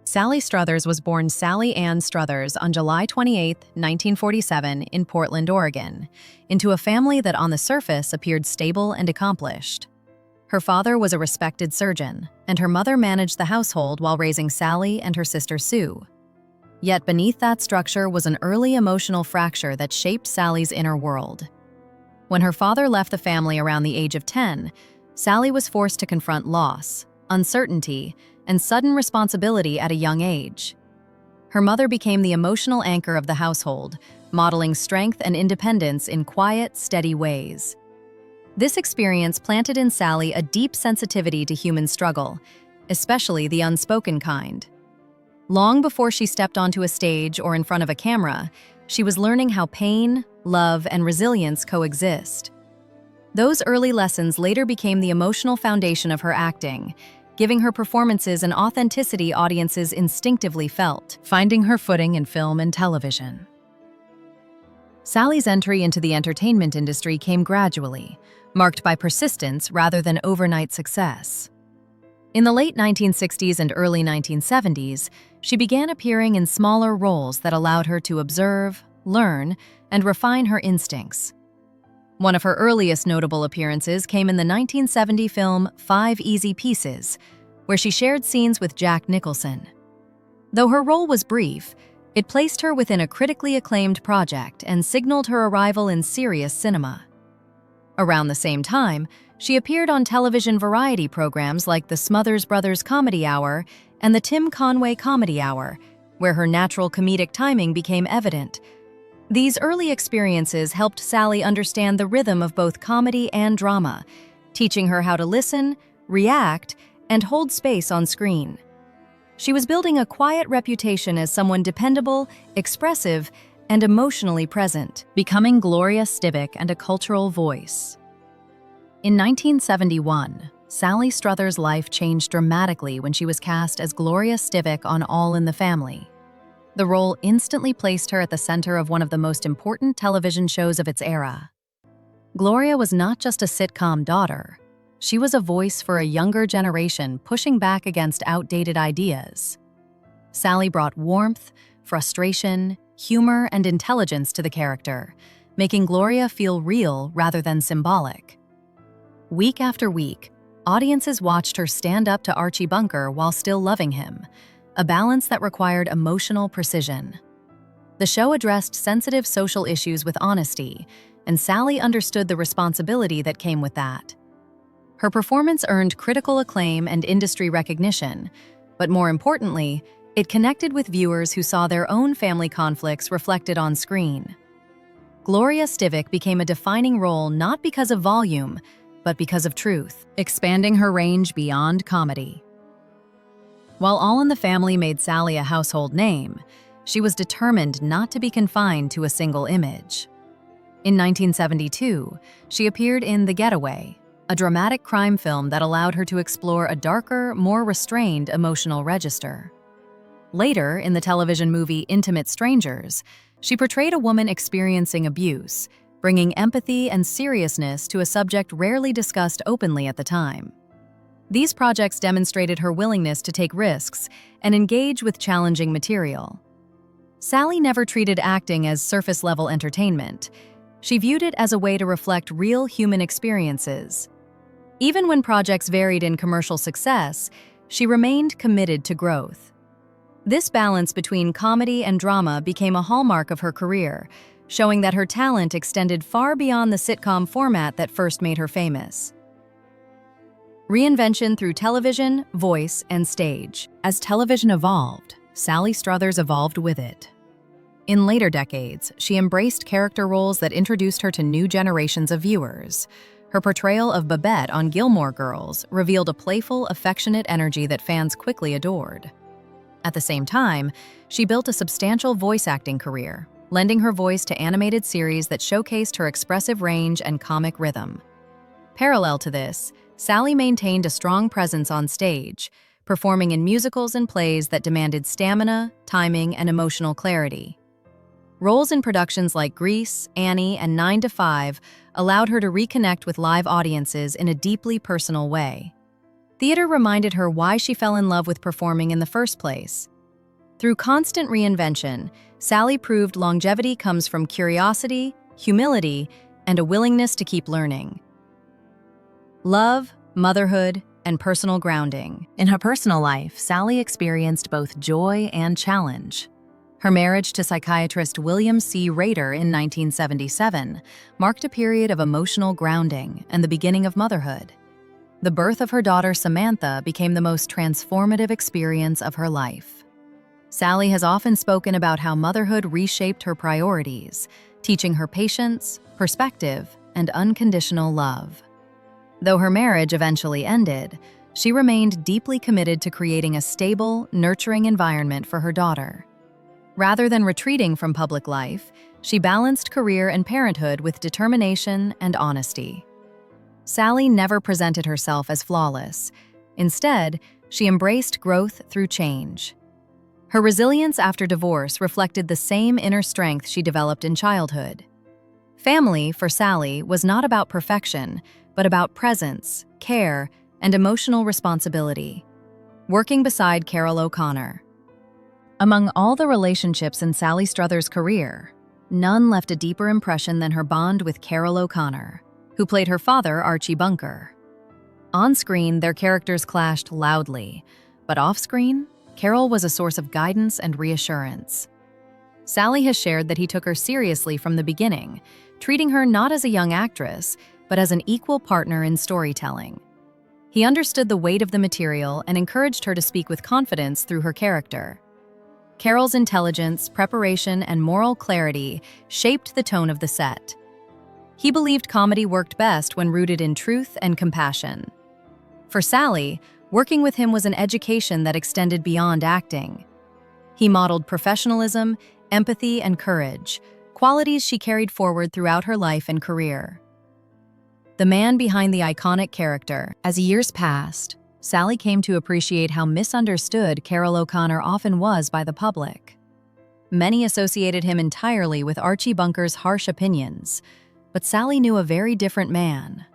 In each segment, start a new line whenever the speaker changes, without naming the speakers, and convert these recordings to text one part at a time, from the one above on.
Sally Struthers was born Sally Ann Struthers on July 28, 1947, in Portland, Oregon, into a family that on the surface appeared stable and accomplished. Her father was a respected surgeon, and her mother managed the household while raising Sally and her sister Sue. Yet beneath that structure was an early emotional fracture that shaped Sally's inner world. When her father left the family around the age of 10, Sally was forced to confront loss, uncertainty, and sudden responsibility at a young age. Her mother became the emotional anchor of the household, modeling strength and independence in quiet, steady ways. This experience planted in Sally a deep sensitivity to human struggle, especially the unspoken kind. Long before she stepped onto a stage or in front of a camera, she was learning how pain, love, and resilience coexist. Those early lessons later became the emotional foundation of her acting, giving her performances an authenticity audiences instinctively felt, finding her footing in film and television. Sally's entry into the entertainment industry came gradually, marked by persistence rather than overnight success. In the late 1960s and early 1970s, she began appearing in smaller roles that allowed her to observe, learn, and refine her instincts. One of her earliest notable appearances came in the 1970 film 5 Easy Pieces, where she shared scenes with Jack Nicholson. Though her role was brief, it placed her within a critically acclaimed project and signaled her arrival in serious cinema. Around the same time, she appeared on television variety programs like the Smothers Brothers Comedy Hour and the Tim Conway Comedy Hour, where her natural comedic timing became evident. These early experiences helped Sally understand the rhythm of both comedy and drama, teaching her how to listen, react, and hold space on screen. She was building a quiet reputation as someone dependable, expressive, and emotionally present, becoming Gloria Stivic and a cultural voice. In 1971, Sally Struthers' life changed dramatically when she was cast as Gloria Stivic on All in the Family. The role instantly placed her at the center of one of the most important television shows of its era. Gloria was not just a sitcom daughter. She was a voice for a younger generation pushing back against outdated ideas. Sally brought warmth, frustration, humor, and intelligence to the character, making Gloria feel real rather than symbolic. Week after week, audiences watched her stand up to Archie Bunker while still loving him, a balance that required emotional precision. The show addressed sensitive social issues with honesty, and Sally understood the responsibility that came with that. Her performance earned critical acclaim and industry recognition, but more importantly, it connected with viewers who saw their own family conflicts reflected on screen. Gloria Stivic became a defining role not because of volume, but because of truth, expanding her range beyond comedy. While All in the Family made Sally a household name, she was determined not to be confined to a single image. In 1972, she appeared in The Getaway, a dramatic crime film that allowed her to explore a darker, more restrained emotional register. Later, in the television movie Intimate Strangers, she portrayed a woman experiencing abuse, bringing empathy and seriousness to a subject rarely discussed openly at the time. These projects demonstrated her willingness to take risks and engage with challenging material. Sally never treated acting as surface-level entertainment. She viewed it as a way to reflect real human experiences. Even when projects varied in commercial success, she remained committed to growth. This balance between comedy and drama became a hallmark of her career, showing that her talent extended far beyond the sitcom format that first made her famous. Reinvention through television, voice, and stage. As television evolved, Sally Struthers evolved with it. In later decades, she embraced character roles that introduced her to new generations of viewers. Her portrayal of Babette on Gilmore Girls revealed a playful, affectionate energy that fans quickly adored. At the same time, she built a substantial voice acting career, lending her voice to animated series that showcased her expressive range and comic rhythm. Parallel to this, Sally maintained a strong presence on stage, performing in musicals and plays that demanded stamina, timing, and emotional clarity. Roles in productions like Grease, Annie, and 9 to 5 allowed her to reconnect with live audiences in a deeply personal way. Theater reminded her why she fell in love with performing in the first place, Through constant reinvention, Sally proved longevity comes from curiosity, humility, and a willingness to keep learning. Love, motherhood, and personal grounding. In her personal life, Sally experienced both joy and challenge. Her marriage to psychiatrist William C. Rader in 1977 marked a period of emotional grounding and the beginning of motherhood. The birth of her daughter Samantha became the most transformative experience of her life. Sally has often spoken about how motherhood reshaped her priorities, teaching her patience, perspective, and unconditional love. Though her marriage eventually ended, she remained deeply committed to creating a stable, nurturing environment for her daughter. Rather than retreating from public life, she balanced career and parenthood with determination and honesty. Sally never presented herself as flawless. Instead, she embraced growth through change. Her resilience after divorce reflected the same inner strength she developed in childhood. Family, for Sally, was not about perfection, but about presence, care, and emotional responsibility. Working beside Carroll O'Connor. Among all the relationships in Sally Struthers' career, none left a deeper impression than her bond with Carroll O'Connor, who played her father, Archie Bunker. On screen, their characters clashed loudly, but off-screen, Carroll was a source of guidance and reassurance. Sally has shared that he took her seriously from the beginning, treating her not as a young actress, but as an equal partner in storytelling. He understood the weight of the material and encouraged her to speak with confidence through her character. Carroll's intelligence, preparation, and moral clarity shaped the tone of the set. He believed comedy worked best when rooted in truth and compassion. For Sally, working with him was an education that extended beyond acting. He modeled professionalism, empathy, and courage, qualities she carried forward throughout her life and career. The man behind the iconic character. As years passed, Sally came to appreciate how misunderstood Carroll O'Connor often was by the public. Many associated him entirely with Archie Bunker's harsh opinions, but Sally knew a very different man.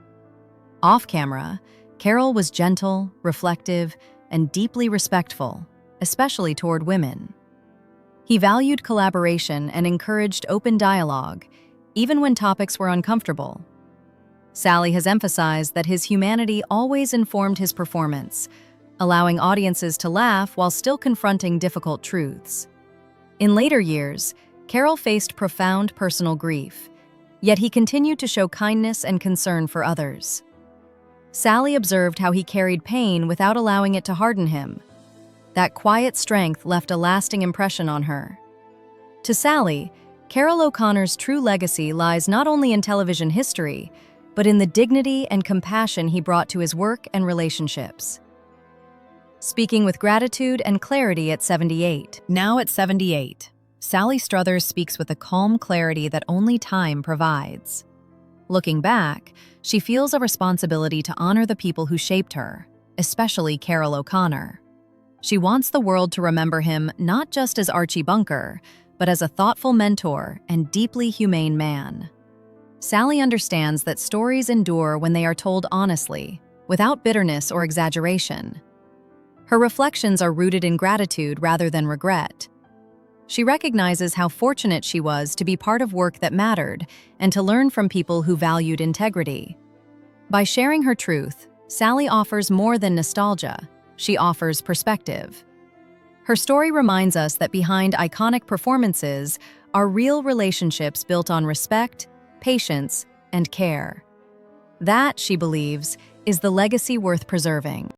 Off-camera, Carroll was gentle, reflective, and deeply respectful, especially toward women. He valued collaboration and encouraged open dialogue, even when topics were uncomfortable. Sally has emphasized that his humanity always informed his performance, allowing audiences to laugh while still confronting difficult truths. In later years, Carroll faced profound personal grief, yet he continued to show kindness and concern for others. Sally observed how he carried pain without allowing it to harden him. That quiet strength left a lasting impression on her. To Sally, Carroll O'Connor's true legacy lies not only in television history, but in the dignity and compassion he brought to his work and relationships. Speaking with gratitude and clarity at 78. Now at 78, Sally Struthers speaks with a calm clarity that only time provides. Looking back, she feels a responsibility to honor the people who shaped her, especially Carroll O'Connor. She wants the world to remember him not just as Archie Bunker, but as a thoughtful mentor and deeply humane man. Sally understands that stories endure when they are told honestly, without bitterness or exaggeration. Her reflections are rooted in gratitude rather than regret. She recognizes how fortunate she was to be part of work that mattered and to learn from people who valued integrity. By sharing her truth, Sally offers more than nostalgia. She offers perspective. Her story reminds us that behind iconic performances are real relationships built on respect, patience, and care. That, she believes, is the legacy worth preserving.